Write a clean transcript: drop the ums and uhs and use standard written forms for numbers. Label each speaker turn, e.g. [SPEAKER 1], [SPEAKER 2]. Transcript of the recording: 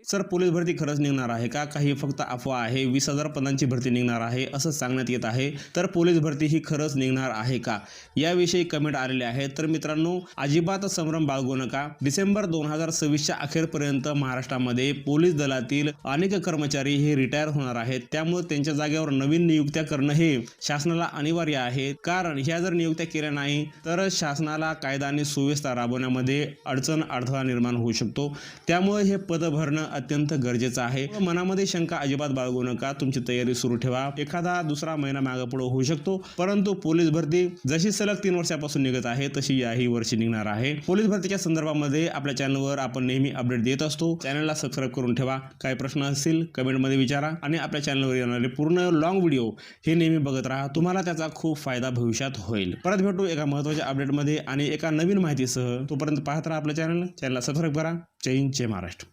[SPEAKER 1] Sir, police भरती खरंच निघणार आहे का? काही फक्त अफवा आहे. 20,000 पदांची भरती निघणार आहे असं सांगण्यात येत आहे. तर पोलीस भरती ही खरंच निघणार आहे का? याविषयी कमेंट आलेले आहेत. तर मित्रांनो, अजिबात संभ्रम बाळगू नका. डिसेंबर 2026च्या अखेरपर्यंत महाराष्ट्रामध्ये पोलीस दलातील अनेक कर्मचारी हे रिटायर होणार आहेत. त्यामुळे त्यांच्या जागेवर नवीन नियुक्त्या करणं हे शासनाला अनिवार्य आहे. कारण ह्या जर नियुक्त्या केल्या नाही तर शासनाला कायदा आणि सुव्यवस्था राबवण्यामध्ये अडथळा निर्माण होऊ शकतो. त्यामुळे हे पद भरणं अत्यंत गरजेचं आहे. मनामध्ये शंका अजिबात बाळगू नका. तुमची तयारी सुरू ठेवा. एखादा दुसरा महिना मागे पुढे होऊ शकतो, परंतु पोलीस भरती जशी सलग 3 वर्षापासून निघत आहे तशी याही वर्षी निघणार आहे. पोलीस भरतीच्या संदर्भामध्ये आपल्या चॅनलवर आपण नेहमी अपडेट देत असतो. चॅनलला सबस्क्राईब करून ठेवा. काही प्रश्न असतील कमेंटमध्ये विचारा आणि आपल्या चॅनलवर येणारे पूर्ण लॉंग व्हिडिओ हे नेहमी बघत राहा. तुम्हाला त्याचा खूप फायदा भविष्यात होईल. परत भेटू एका महत्त्वाच्या अपडेटमध्ये आणि एका नवीन माहितीसह. तोपर्यंत पाहत राहा आपल्या चॅनलला सबस्क्राईब करा. जय हिंद, जय महाराष्ट्र.